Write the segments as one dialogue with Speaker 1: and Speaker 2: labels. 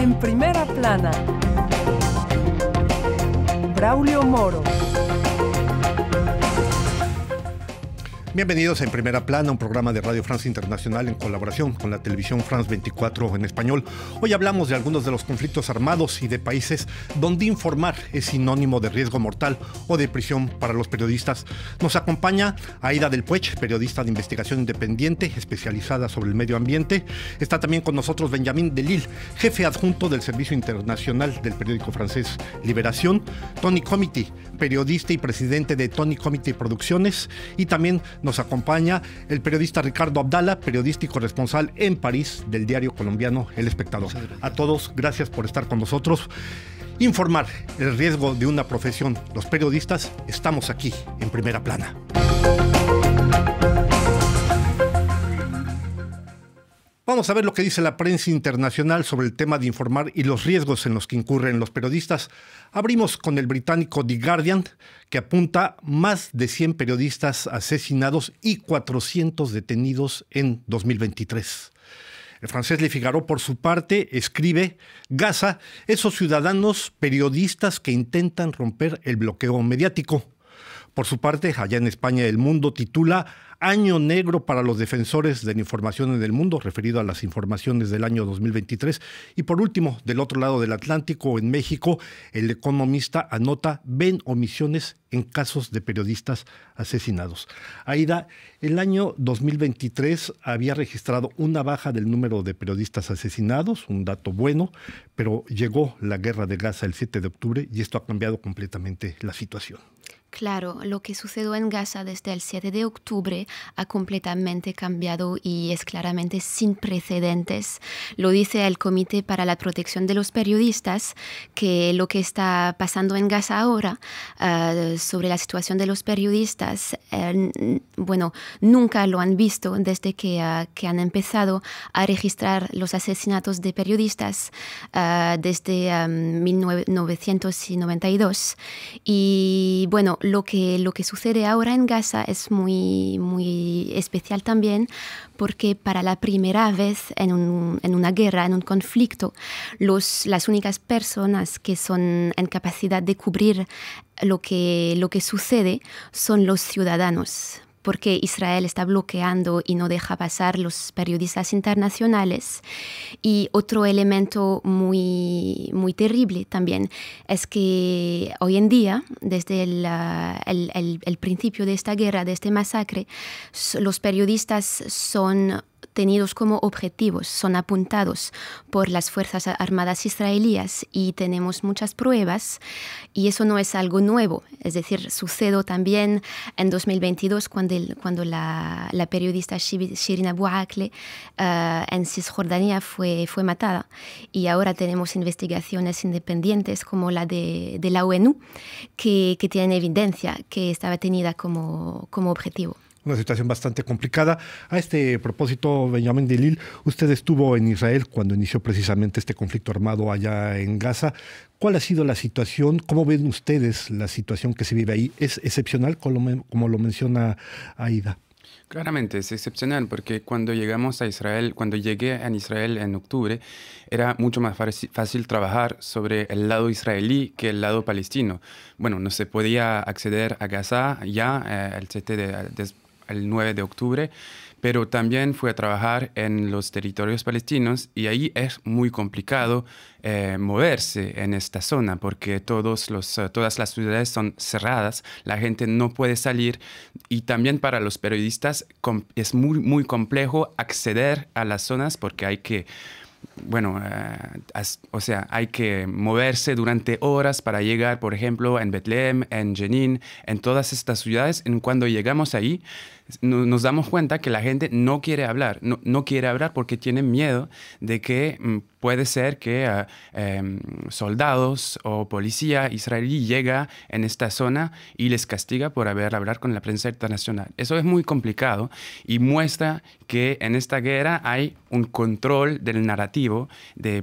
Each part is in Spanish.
Speaker 1: En primera plana, Braulio Moro.
Speaker 2: Bienvenidos a En Primera Plana, un programa de Radio France Internacional en colaboración con la televisión France 24 en español. Hoy hablamos de algunos de los conflictos armados y de países donde informar es sinónimo de riesgo mortal o de prisión para los periodistas. Nos acompaña Aida del Puech, periodista de investigación independiente, especializada sobre el medio ambiente. Está también con nosotros Benjamin Delille, jefe adjunto del Servicio Internacional del periódico francés Liberación. Tony Comité, periodista y presidente de Tony Comité Producciones. Y también nos acompaña el periodista Ricardo Abdala, periodista y corresponsal en París del diario colombiano El Espectador. A todos, gracias por estar con nosotros. Informar el riesgo de una profesión. Los periodistas estamos aquí en Primera Plana. Vamos a ver lo que dice la prensa internacional sobre el tema de informar y los riesgos en los que incurren los periodistas. Abrimos con el británico The Guardian, que apunta más de 100 periodistas asesinados y 400 detenidos en 2023. El francés Le Figaro, por su parte, escribe: Gaza, esos ciudadanos periodistas que intentan romper el bloqueo mediático. Por su parte, allá en España, El Mundo titula Año negro para los defensores de la información en el mundo, referido a las informaciones del año 2023. Y por último, del otro lado del Atlántico, en México, El Economista anota: ven omisiones en casos de periodistas asesinados. Aida, el año 2023 había registrado una baja del número de periodistas asesinados, un dato bueno, pero llegó la guerra de Gaza el 7 de octubre y esto ha cambiado completamente la situación.
Speaker 3: Claro, lo que sucedió en Gaza desde el 7 de octubre ha completamente cambiado y es claramente sin precedentes. Lo dice el Comité para la Protección de los Periodistas, que lo que está pasando en Gaza ahora sobre la situación de los periodistas, nunca lo han visto desde que han empezado a registrar los asesinatos de periodistas desde 1992. Y bueno, lo que sucede ahora en Gaza es muy especial también, porque para la primera vez en una guerra, en un conflicto, las únicas personas que son en capacidad de cubrir lo que sucede son los ciudadanos, porque Israel está bloqueando y no deja pasar los periodistas internacionales. Y otro elemento muy terrible también es que hoy en día, desde el principio de esta guerra, de este masacre, los periodistas son tenidos como objetivos, son apuntados por las Fuerzas Armadas israelíes y tenemos muchas pruebas y eso no es algo nuevo. Es decir, sucedió también en 2022 cuando la periodista Shirin Abu Akleh en Cisjordania fue matada, y ahora tenemos investigaciones independientes como la de la ONU que tienen evidencia que estaba tenida como objetivo.
Speaker 2: Una situación bastante complicada. A este propósito, Benjamin Delille, usted estuvo en Israel cuando inició precisamente este conflicto armado allá en Gaza. ¿Cuál ha sido la situación? ¿Cómo ven ustedes la situación que se vive ahí? ¿Es excepcional, como lo menciona Aida?
Speaker 4: Claramente es excepcional, porque cuando llegué a Israel en octubre, era mucho más fácil trabajar sobre el lado israelí que el lado palestino. Bueno, no se podía acceder a Gaza ya el 9 de octubre, pero también fui a trabajar en los territorios palestinos y ahí es muy complicado moverse en esta zona porque todas las ciudades son cerradas, la gente no puede salir y también para los periodistas es muy complejo acceder a las zonas porque hay que hay que moverse durante horas para llegar, por ejemplo, en Betlem, en Jenin, en todas estas ciudades. Cuando llegamos ahí, nos damos cuenta que la gente no quiere hablar. No quiere hablar porque tiene miedo de que puede ser que soldados o policía israelí llega en esta zona y les castiga por hablar con la prensa internacional. Eso es muy complicado y muestra que en esta guerra hay un control del narrativo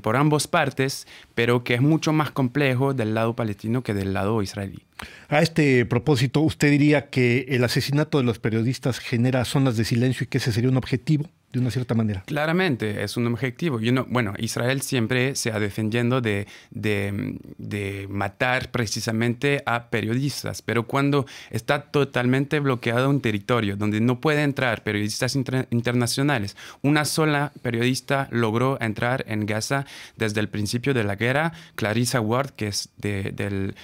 Speaker 4: por ambas partes, pero que es mucho más complejo del lado palestino que del lado israelí.
Speaker 2: A este propósito, ¿usted diría que el asesinato de los periodistas genera zonas de silencio y que ese sería un objetivo? de una cierta manera.
Speaker 4: Claramente, es un objetivo. Bueno, Israel siempre se ha defendiendo de matar precisamente a periodistas, pero cuando está totalmente bloqueado un territorio donde no puede entrar periodistas internacionales, una sola periodista logró entrar en Gaza desde el principio de la guerra, Clarissa Ward, que es de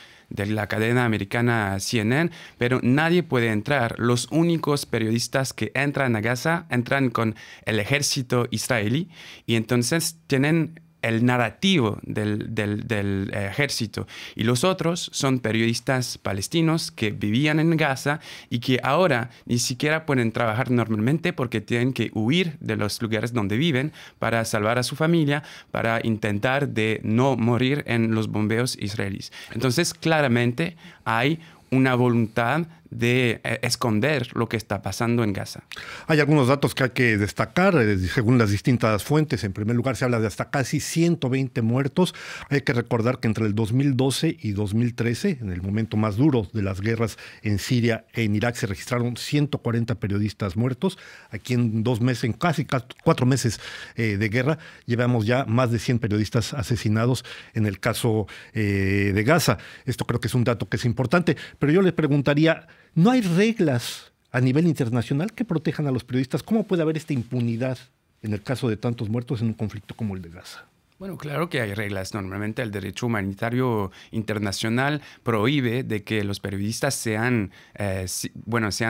Speaker 4: la cadena americana CNN, pero nadie puede entrar. Los únicos periodistas que entran a Gaza entran con el ejército israelí y entonces tienen el narrativo del ejército. Y los otros son periodistas palestinos que vivían en Gaza y que ahora ni siquiera pueden trabajar normalmente porque tienen que huir de los lugares donde viven para salvar a su familia, para intentar de no morir en los bombeos israelíes. Entonces, claramente hay una voluntad de esconder lo que está pasando en Gaza.
Speaker 2: Hay algunos datos que hay que destacar, según las distintas fuentes. En primer lugar, se habla de hasta casi 120 muertos. Hay que recordar que entre el 2012 y 2013, en el momento más duro de las guerras en Siria e en Irak, se registraron 140 periodistas muertos. Aquí en 2 meses, en casi 4 meses de guerra, llevamos ya más de 100 periodistas asesinados en el caso de Gaza. Esto creo que es un dato que es importante, pero yo les preguntaría, ¿no hay reglas a nivel internacional que protejan a los periodistas? ¿Cómo puede haber esta impunidad en el caso de tantos muertos en un conflicto como el de Gaza?
Speaker 4: Bueno, claro que hay reglas. Normalmente el derecho humanitario internacional prohíbe de que los periodistas sean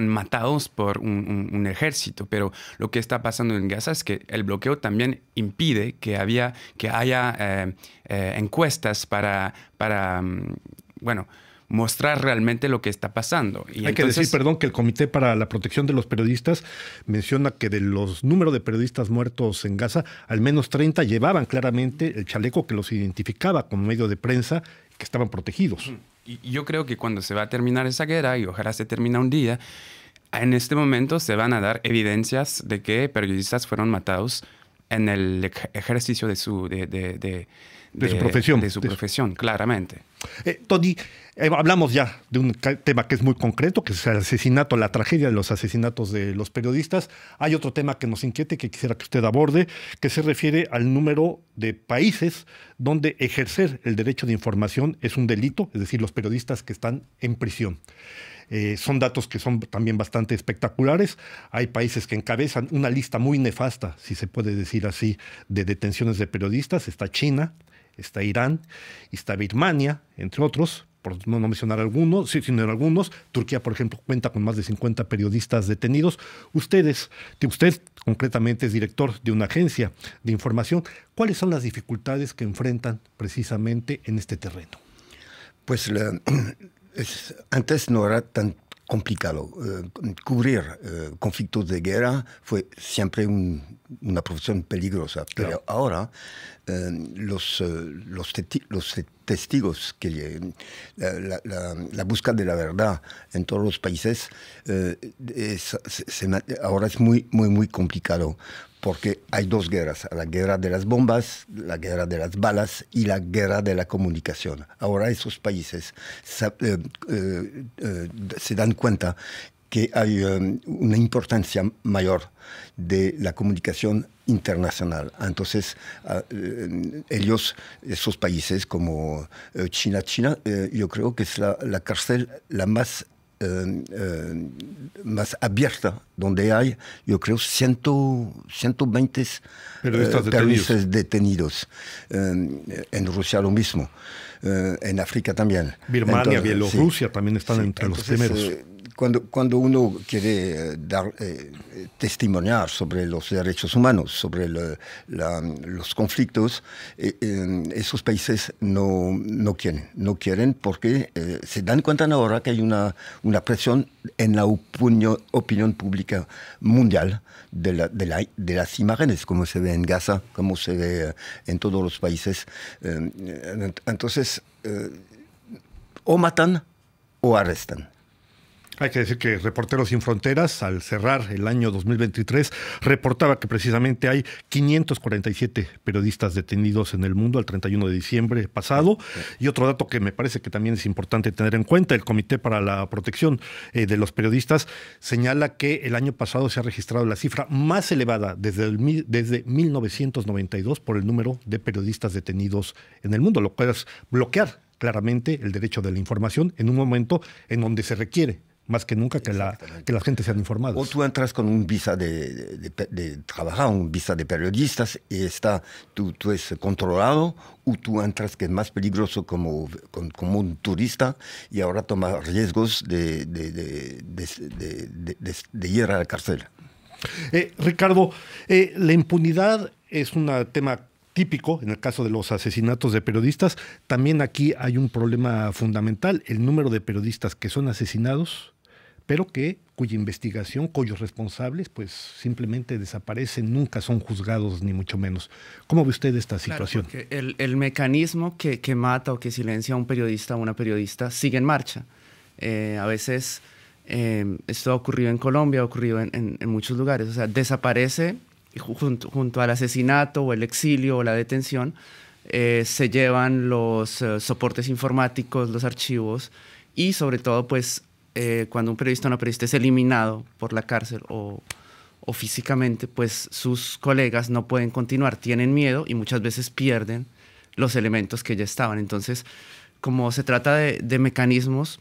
Speaker 4: matados por un ejército, pero lo que está pasando en Gaza es que el bloqueo también impide que haya encuestas para mostrar realmente lo que está pasando. Y
Speaker 2: hay que decir, que el Comité para la Protección de los Periodistas menciona que de los números de periodistas muertos en Gaza, al menos 30 llevaban claramente el chaleco que los identificaba como medio de prensa, que estaban protegidos.
Speaker 4: Y yo creo que cuando se va a terminar esa guerra, y ojalá se termine un día, en este momento se van a dar evidencias de que periodistas fueron matados en el ejercicio de su
Speaker 2: profesión.
Speaker 4: De su profesión, claramente.
Speaker 2: Tony, hablamos ya de un tema que es muy concreto, que es el asesinato, la tragedia de los asesinatos de los periodistas. Hay otro tema que nos inquiete, que quisiera que usted aborde, que se refiere al número de países donde ejercer el derecho de información es un delito, es decir, los periodistas que están en prisión. Son datos que son también bastante espectaculares. Hay países que encabezan una lista muy nefasta, si se puede decir así, de detenciones de periodistas. Está China, está Irán, está Birmania, entre otros, por no mencionar algunos, sino algunos. Turquía, por ejemplo, cuenta con más de 50 periodistas detenidos. Usted concretamente es director de una agencia de información. ¿Cuáles son las dificultades que enfrentan precisamente en este terreno?
Speaker 5: Pues antes no era tan complicado. Cubrir conflictos de guerra fue siempre una profesión peligrosa, pero claro, ahora los testigos, la búsqueda de la verdad en todos los países, ahora es muy, muy, muy complicado. Porque hay 2 guerras, la guerra de las bombas, la guerra de las balas y la guerra de la comunicación. Ahora esos países se dan cuenta que hay una importancia mayor de la comunicación internacional. Entonces, esos países como China, yo creo que es la cárcel la más abierta, donde hay, yo creo, 120 periodistas detenidos. En Rusia lo mismo, en África también.
Speaker 2: Birmania, Bielorrusia también están entre los primeros.
Speaker 5: Cuando uno quiere dar testimoniar sobre los derechos humanos, sobre los conflictos, esos países no quieren porque se dan cuenta ahora que hay una presión en la opinión pública mundial de las imágenes, como se ve en Gaza, como se ve en todos los países. Entonces, o matan o arrestan.
Speaker 2: Hay que decir que Reporteros Sin Fronteras, al cerrar el año 2023, reportaba que precisamente hay 547 periodistas detenidos en el mundo al 31 de diciembre pasado. Y otro dato que me parece que también es importante tener en cuenta, el Comité para la Protección de los Periodistas señala que el año pasado se ha registrado la cifra más elevada desde 1992 por el número de periodistas detenidos en el mundo, lo cual es bloquear claramente el derecho de la información en un momento en donde se requiere más que nunca que la gente sea informada.
Speaker 5: O tú entras con un visa de trabajar, un visa de periodistas, y tú es controlado, o tú entras que es más peligroso como un turista y ahora toma riesgos de ir a la cárcel.
Speaker 2: Ricardo, la impunidad es un tema típico en el caso de los asesinatos de periodistas. También aquí hay un problema fundamental, el número de periodistas que son asesinados, pero cuya investigación, cuyos responsables, pues simplemente desaparecen, nunca son juzgados, ni mucho menos. ¿Cómo ve usted esta situación?
Speaker 6: Claro, porque el mecanismo que mata o que silencia a un periodista o una periodista sigue en marcha. A veces esto ha ocurrido en Colombia, ha ocurrido en muchos lugares. O sea, desaparece junto al asesinato o el exilio o la detención, se llevan los soportes informáticos, los archivos y sobre todo, pues, cuando un periodista o una periodista es eliminado por la cárcel o físicamente, pues sus colegas no pueden continuar, tienen miedo y muchas veces pierden los elementos que ya estaban. Entonces, como se trata de mecanismos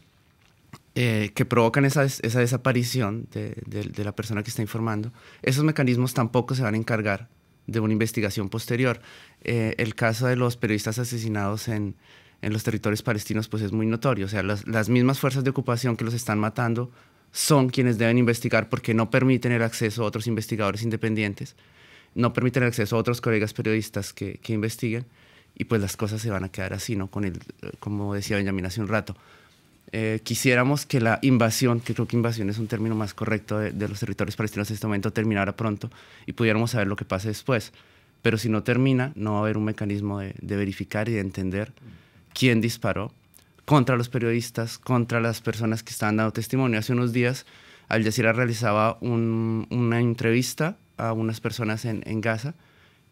Speaker 6: que provocan esa desaparición de la persona que está informando, esos mecanismos tampoco se van a encargar de una investigación posterior. El caso de los periodistas asesinados en los territorios palestinos pues es muy notorio. O sea, las mismas fuerzas de ocupación que los están matando son quienes deben investigar porque no permiten el acceso a otros investigadores independientes, no permiten el acceso a otros colegas periodistas que investiguen y pues las cosas se van a quedar así, ¿no? Como decía Benjamín hace un rato. Quisiéramos que la invasión, que creo que invasión es un término más correcto de los territorios palestinos en este momento, terminara pronto y pudiéramos saber lo que pase después. Pero si no termina, no va a haber un mecanismo de verificar y de entender quién disparó contra los periodistas, contra las personas que estaban dando testimonio. Hace unos días Al Jazeera realizaba una entrevista a unas personas en Gaza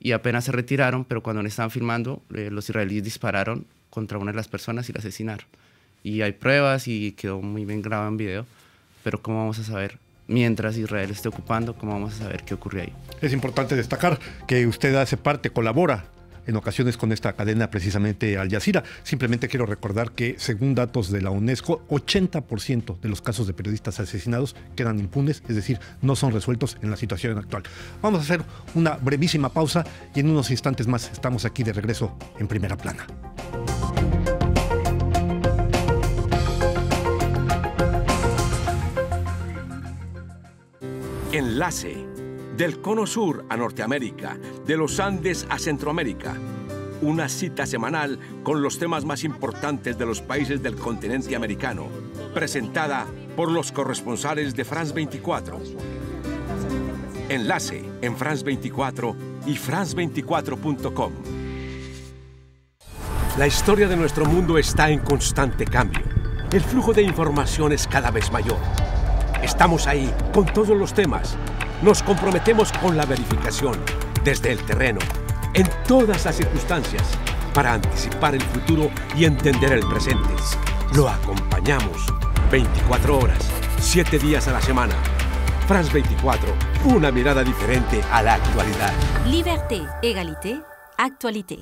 Speaker 6: y apenas se retiraron, pero cuando le estaban filmando, los israelíes dispararon contra una de las personas y la asesinaron. Y hay pruebas y quedó muy bien grabado en video, pero ¿cómo vamos a saber? Mientras Israel esté ocupando, ¿cómo vamos a saber qué ocurrió ahí?
Speaker 2: Es importante destacar que usted hace parte, colabora en ocasiones con esta cadena, precisamente Al Jazeera. Simplemente quiero recordar que, según datos de la UNESCO, 80% de los casos de periodistas asesinados quedan impunes, es decir, no son resueltos en la situación actual. Vamos a hacer una brevísima pausa y en unos instantes más estamos aquí de regreso en Primera Plana.
Speaker 7: Enlace. Del Cono Sur a Norteamérica, de los Andes a Centroamérica. Una cita semanal con los temas más importantes de los países del continente americano. Presentada por los corresponsales de France 24. Enlace en France 24 y France24.com. La historia de nuestro mundo está en constante cambio. El flujo de información es cada vez mayor. Estamos ahí con todos los temas. Nos comprometemos con la verificación, desde el terreno, en todas las circunstancias, para anticipar el futuro y entender el presente. Lo acompañamos 24 horas, 7 días a la semana. France 24, una mirada diferente a la actualidad.
Speaker 8: Liberté, égalité, actualité.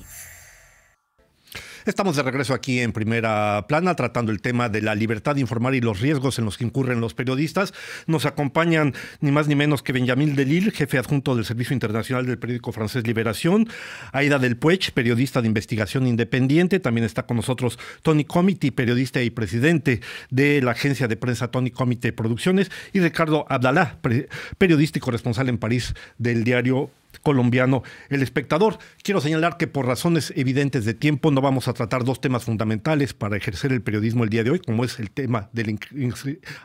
Speaker 2: Estamos de regreso aquí en Primera Plana tratando el tema de la libertad de informar y los riesgos en los que incurren los periodistas. Nos acompañan ni más ni menos que Benjamín Delille, jefe adjunto del Servicio Internacional del periódico francés Liberación, Aida Del Puech, periodista de investigación independiente. También está con nosotros Tony Comity, periodista y presidente de la agencia de prensa Tony Comité Producciones, y Ricardo Abdallah, periodista y corresponsal en París del diario colombiano El Espectador. Quiero señalar que por razones evidentes de tiempo no vamos a tratar dos temas fundamentales para ejercer el periodismo el día de hoy, como es el tema de la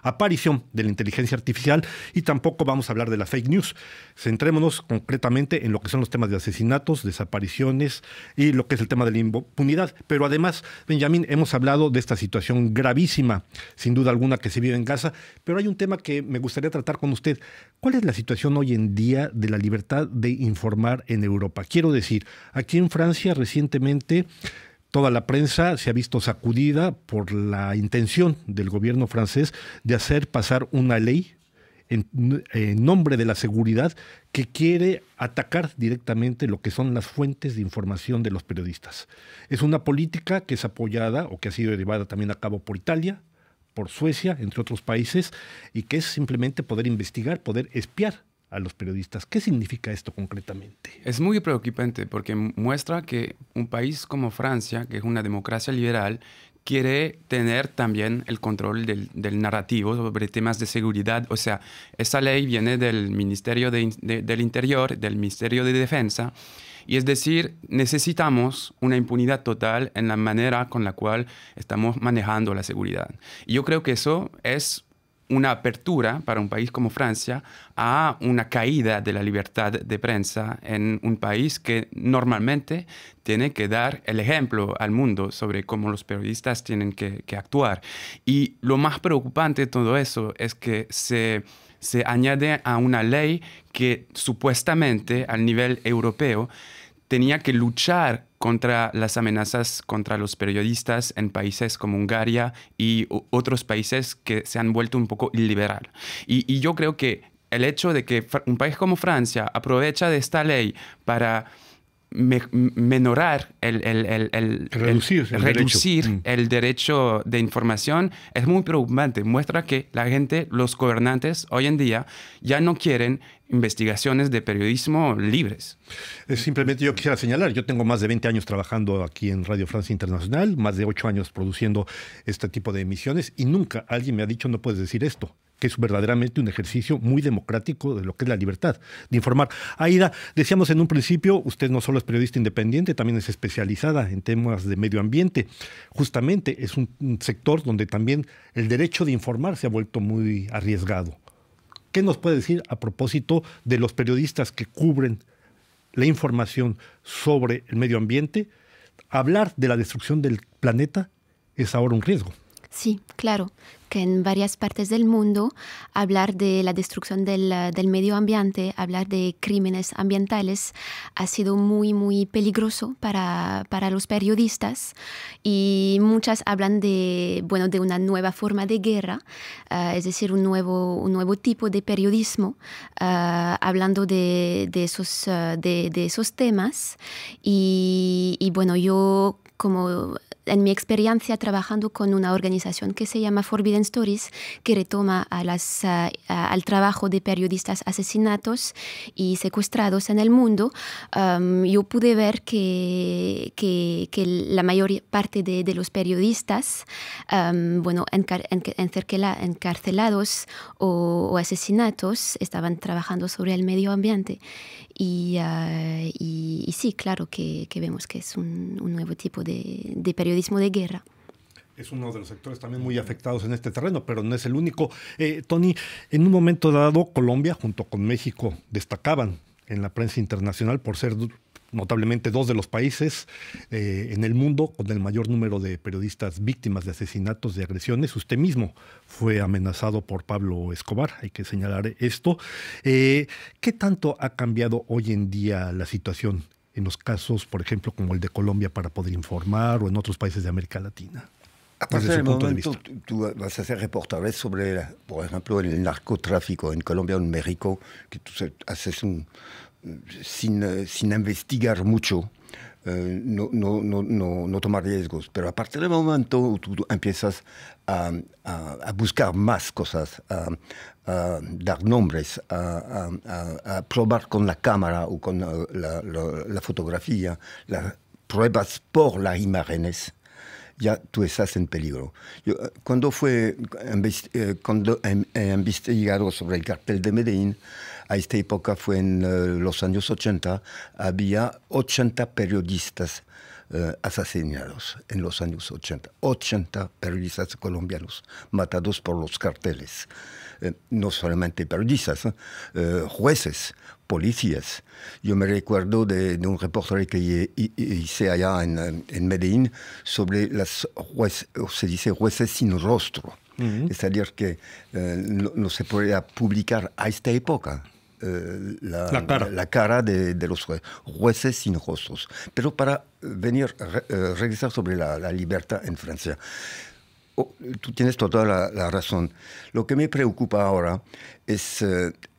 Speaker 2: aparición de la inteligencia artificial, y tampoco vamos a hablar de la fake news. Centrémonos concretamente en lo que son los temas de asesinatos, desapariciones y lo que es el tema de la impunidad. Pero además, Benjamín, hemos hablado de esta situación gravísima, sin duda alguna, que se vive en Gaza, pero hay un tema que me gustaría tratar con usted. ¿Cuál es la situación hoy en día de la libertad de informar en Europa? Quiero decir, aquí en Francia recientemente toda la prensa se ha visto sacudida por la intención del gobierno francés de hacer pasar una ley en nombre de la seguridad que quiere atacar directamente lo que son las fuentes de información de los periodistas. Es una política que es apoyada o que ha sido llevada también a cabo por Italia, por Suecia, entre otros países, y que es simplemente poder investigar, poder espiar a los periodistas. ¿Qué significa esto concretamente?
Speaker 4: Es muy preocupante porque muestra que un país como Francia, que es una democracia liberal, quiere tener también el control del narrativo sobre temas de seguridad. O sea, esa ley viene del Ministerio del Interior, del Ministerio de Defensa, y es decir, necesitamos una impunidad total en la manera con la cual estamos manejando la seguridad. Y yo creo que eso es una apertura para un país como Francia a una caída de la libertad de prensa en un país que normalmente tiene que dar el ejemplo al mundo sobre cómo los periodistas tienen que actuar. Y lo más preocupante de todo eso es que se añade a una ley que supuestamente a nivel europeo tenía que luchar contra las amenazas contra los periodistas en países como Hungría y otros países que se han vuelto un poco illiberal. Y yo creo que el hecho de que un país como Francia aprovecha de esta ley para menorar reducir el derecho de información es muy preocupante. Muestra que la gente, los gobernantes hoy en día ya no quieren investigaciones de periodismo libres.
Speaker 2: Simplemente yo quisiera señalar, yo tengo más de 20 años trabajando aquí en Radio Francia Internacional, más de 8 años produciendo este tipo de emisiones, y nunca alguien me ha dicho no puedes decir esto, que es verdaderamente un ejercicio muy democrático de lo que es la libertad de informar. Aida, decíamos en un principio, usted no solo es periodista independiente, también es especializada en temas de medio ambiente. Justamente es un sector donde también el derecho de informar se ha vuelto muy arriesgado. ¿Qué nos puede decir a propósito de los periodistas que cubren la información sobre el medio ambiente? Hablar de la destrucción del planeta es ahora un riesgo.
Speaker 3: Sí, claro, que en varias partes del mundo hablar de la destrucción del medio ambiente, hablar de crímenes ambientales ha sido muy, muy peligroso para los periodistas, y muchas hablan de una nueva forma de guerra, es decir, un nuevo tipo de periodismo, hablando de esos temas. Y bueno, yo como en mi experiencia trabajando con una organización que se llama Forbidden Stories, que retoma al trabajo de periodistas asesinados y secuestrados en el mundo, yo pude ver que la mayor parte de los periodistas, encarcelados o asesinatos, estaban trabajando sobre el medio ambiente. Y sí, claro que vemos que es un nuevo tipo de periodismo de guerra.
Speaker 2: Es uno de los sectores también muy afectados en este terreno, pero no es el único. Tony, en un momento dado, Colombia junto con México destacaban en la prensa internacional por ser notablemente dos de los países en el mundo con el mayor número de periodistas víctimas de asesinatos, de agresiones. Usted mismo fue amenazado por Pablo Escobar, hay que señalar esto. ¿Qué tanto ha cambiado hoy en día la situación en los casos, por ejemplo, como el de Colombia, para poder informar, o en otros países de América Latina?
Speaker 5: A partir del momento tú vas a hacer reportajes sobre, por ejemplo, el narcotráfico en Colombia o en México, que tú haces sin investigar mucho, no tomar riesgos. Pero a partir del momento tú empiezas a buscar más cosas, a dar nombres, a probar con la cámara o con la fotografía, las pruebas por las imágenes. ya tú estás en peligro. Cuando he investigado sobre el cartel de Medellín, a esta época fue en los años 80, había 80 periodistas asesinados en los años 80. 80 periodistas colombianos matados por los carteles. No solamente periodistas, jueces, policías. Yo me recuerdo de un reportaje que hice allá en Medellín sobre las se dice jueces sin rostro. Es decir, que no se podía publicar a esta época la cara de los jueces sin rostros. Pero para regresar sobre la libertad en Francia, tú tienes toda la razón. Lo que me preocupa ahora es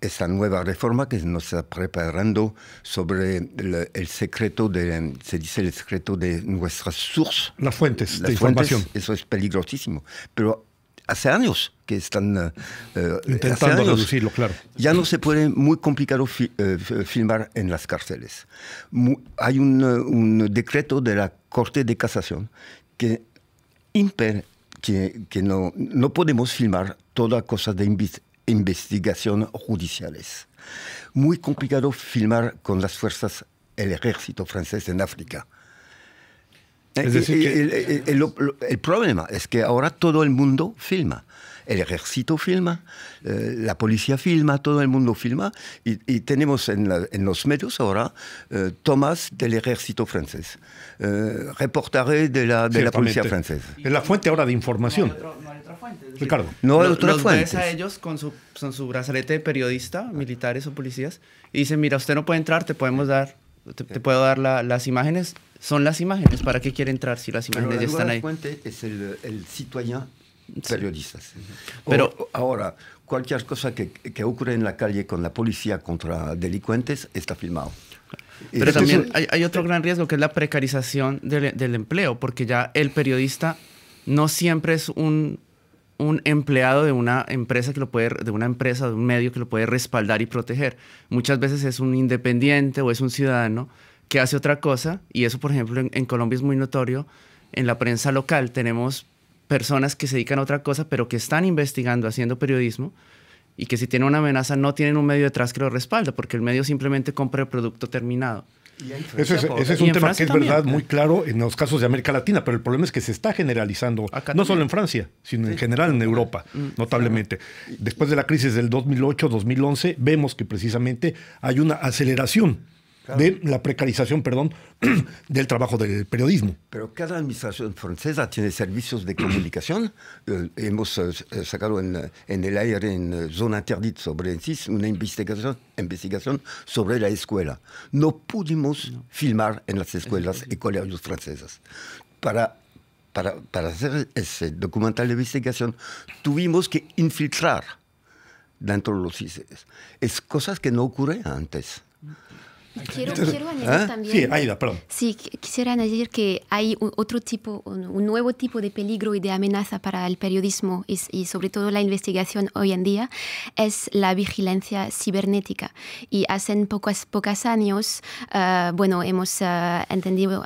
Speaker 5: esa nueva reforma que nos está preparando sobre el secreto se dice el secreto de nuestras sources.
Speaker 2: Las fuentes de información.
Speaker 5: Eso es peligrosísimo. Pero hace años que están
Speaker 2: intentando reducirlo, claro.
Speaker 5: Ya no se puede, muy complicado filmar en las cárceles. Hay un decreto de la Corte de Casación que impide que no podemos filmar toda cosa de investigación judiciales. Muy complicado filmar con las fuerzas, el ejército francés en África.
Speaker 2: Es decir,
Speaker 5: el problema es que ahora todo el mundo filma. El ejército filma, la policía filma, todo el mundo filma. Y tenemos en los medios ahora tomas del ejército francés, reportaje de la policía francesa.
Speaker 2: Es la fuente ahora de información.
Speaker 6: No hay otra fuente.
Speaker 2: Ricardo.
Speaker 5: No hay otra fuente.
Speaker 6: Ves a ellos con su brazalete de periodista, militares o policías, y dicen, mira, usted no puede entrar, te puedo dar las imágenes. Son las imágenes. ¿Para qué quiere entrar si las imágenes ya están ahí?
Speaker 5: La fuente es el citoyen periodista. Sí.
Speaker 6: Pero
Speaker 5: ahora, cualquier cosa que ocurre en la calle con la policía contra delincuentes está filmado.
Speaker 6: Pero también hay otro gran riesgo, que es la precarización del empleo, porque ya el periodista no siempre es un empleado de una empresa de un medio que lo puede respaldar y proteger. Muchas veces es un independiente o es un ciudadano que hace otra cosa, y eso, por ejemplo, en Colombia es muy notorio. En la prensa local tenemos personas que se dedican a otra cosa, pero que están investigando, haciendo periodismo, y que si tienen una amenaza no tienen un medio detrás que lo respalda, porque el medio simplemente compra el producto terminado.
Speaker 2: Ese es un tema que es verdad muy claro en los casos de América Latina, pero el problema es que se está generalizando, no solo en Francia, sino en general en Europa, notablemente. Después de la crisis del 2008-2011, vemos que precisamente hay una aceleración de la precarización, del trabajo del periodismo.
Speaker 5: Pero cada administración francesa tiene servicios de comunicación. Hemos sacado en el aire, en Zona Interdite sobre CIS, una investigación sobre la escuela. No pudimos filmar en las escuelas y colegios francesas. Para hacer ese documental de investigación, tuvimos que infiltrar dentro de los CIS. Es cosas que no ocurrían antes.
Speaker 3: Quiero añadir también.
Speaker 2: Sí, Aida, perdón.
Speaker 3: Sí, quisiera añadir que hay un nuevo tipo de peligro y de amenaza para el periodismo y sobre todo la investigación hoy en día, es la vigilancia cibernética. Y hace pocos años, hemos entendido,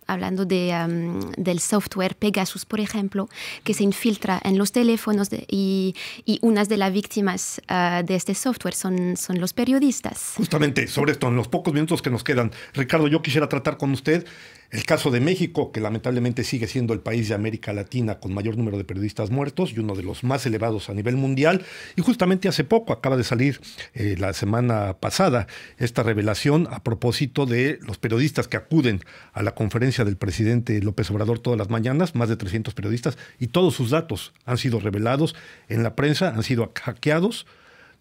Speaker 3: hablando del software Pegasus, por ejemplo, que se infiltra en los teléfonos y unas de las víctimas de este software son los periodistas.
Speaker 2: Justamente sobre esto, en los pocos minutos que nos quedan, Ricardo, yo quisiera tratar con usted el caso de México, que lamentablemente sigue siendo el país de América Latina con mayor número de periodistas muertos y uno de los más elevados a nivel mundial. Y justamente hace poco, acaba de salir la semana pasada, esta revelación a propósito de los periodistas que acuden a la conferencia del presidente López Obrador todas las mañanas, más de 300 periodistas, y todos sus datos han sido revelados en la prensa, han sido hackeados.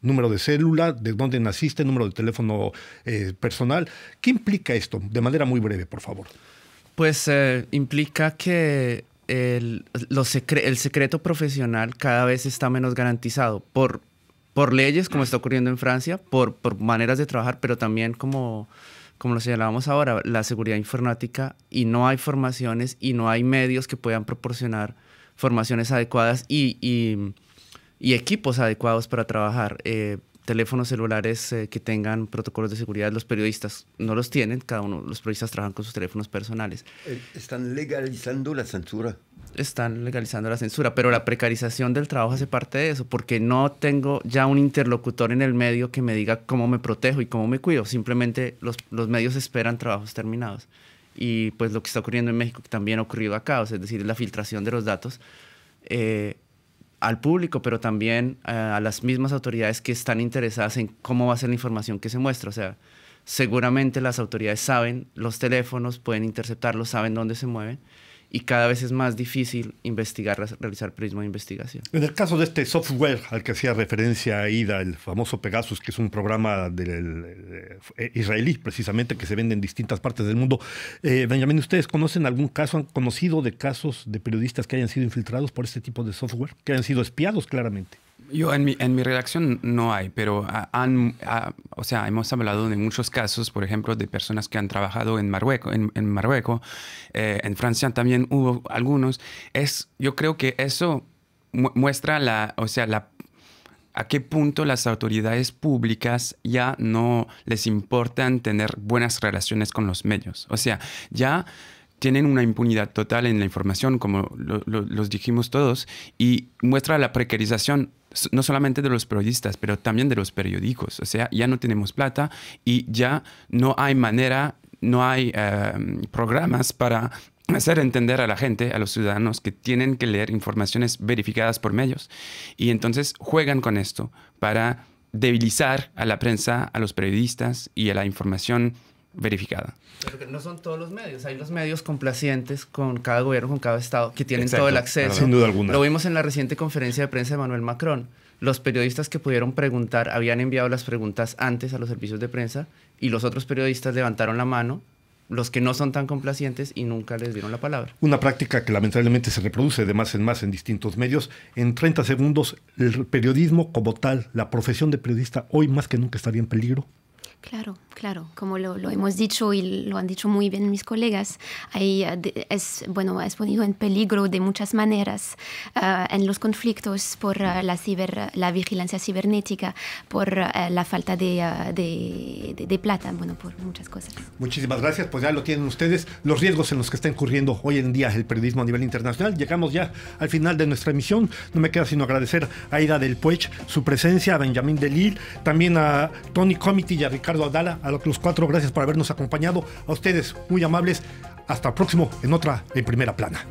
Speaker 2: Número de célula, de dónde naciste, número de teléfono personal. ¿Qué implica esto? De manera muy breve, por favor.
Speaker 6: Pues implica que el secreto profesional cada vez está menos garantizado por leyes, como está ocurriendo en Francia, por maneras de trabajar, pero también como lo señalábamos ahora, la seguridad informática, y no hay formaciones y no hay medios que puedan proporcionar formaciones adecuadas y equipos adecuados para trabajar. Teléfonos celulares que tengan protocolos de seguridad, los periodistas no los tienen, los periodistas trabajan con sus teléfonos personales.
Speaker 5: Están legalizando la censura.
Speaker 6: están legalizando la censura, pero la precarización del trabajo hace parte de eso, porque no tengo ya un interlocutor en el medio que me diga cómo me protejo y cómo me cuido. Simplemente los medios esperan trabajos terminados. Y pues lo que está ocurriendo en México, que también ha ocurrido acá, o sea, es decir, la filtración de los datos al público, pero también a las mismas autoridades que están interesadas en cómo va a ser la información que se muestra. O sea, seguramente las autoridades saben los teléfonos, pueden interceptarlos, saben dónde se mueven, y cada vez es más difícil investigar, realizar periodismo de investigación.
Speaker 2: En el caso de este software al que hacía referencia Ida, el famoso Pegasus, que es un programa israelí, precisamente, que se vende en distintas partes del mundo. Benjamín, ¿ustedes conocen algún caso, han conocido de casos de periodistas que hayan sido infiltrados por este tipo de software, que hayan sido espiados claramente?
Speaker 4: Yo en mi redacción no hay, pero o sea, hemos hablado de muchos casos, por ejemplo, de personas que han trabajado en Marruecos, en Francia también hubo algunos. Yo creo que eso muestra a qué punto las autoridades públicas ya no les importan tener buenas relaciones con los medios. O sea, ya tienen una impunidad total en la información, como los dijimos todos, y muestra la precarización no solamente de los periodistas, pero también de los periódicos. O sea, ya no tenemos plata y ya no hay manera, no hay programas para hacer entender a la gente, a los ciudadanos, que tienen que leer informaciones verificadas por medios. Y entonces juegan con esto para debilitar a la prensa, a los periodistas y a la información verificada.
Speaker 6: Pero que no son todos los medios. Hay los medios complacientes con cada gobierno, con cada estado, que tienen
Speaker 4: Exacto,
Speaker 6: todo el acceso.
Speaker 2: Sin duda alguna.
Speaker 6: Lo vimos en la reciente conferencia de prensa de Emmanuel Macron. Los periodistas que pudieron preguntar habían enviado las preguntas antes a los servicios de prensa y los otros periodistas levantaron la mano, los que no son tan complacientes, y nunca les dieron la palabra.
Speaker 2: Una práctica que lamentablemente se reproduce de más en distintos medios. En 30 segundos, el periodismo como tal, la profesión de periodista, hoy más que nunca estaría en peligro.
Speaker 3: Claro, claro, como lo hemos dicho y lo han dicho muy bien mis colegas, es ponido en peligro de muchas maneras en los conflictos por la vigilancia cibernética, por la falta de plata, por muchas cosas.
Speaker 2: Muchísimas gracias, pues ya lo tienen ustedes, los riesgos en los que está incurriendo hoy en día el periodismo a nivel internacional. Llegamos ya al final de nuestra emisión, no me queda sino agradecer a Ida del Puech su presencia, a Benjamín Delille, también a Tony Comity y a Ricardo Abdala, a los 4, gracias por habernos acompañado. A ustedes, muy amables. Hasta el próximo en Primera Plana.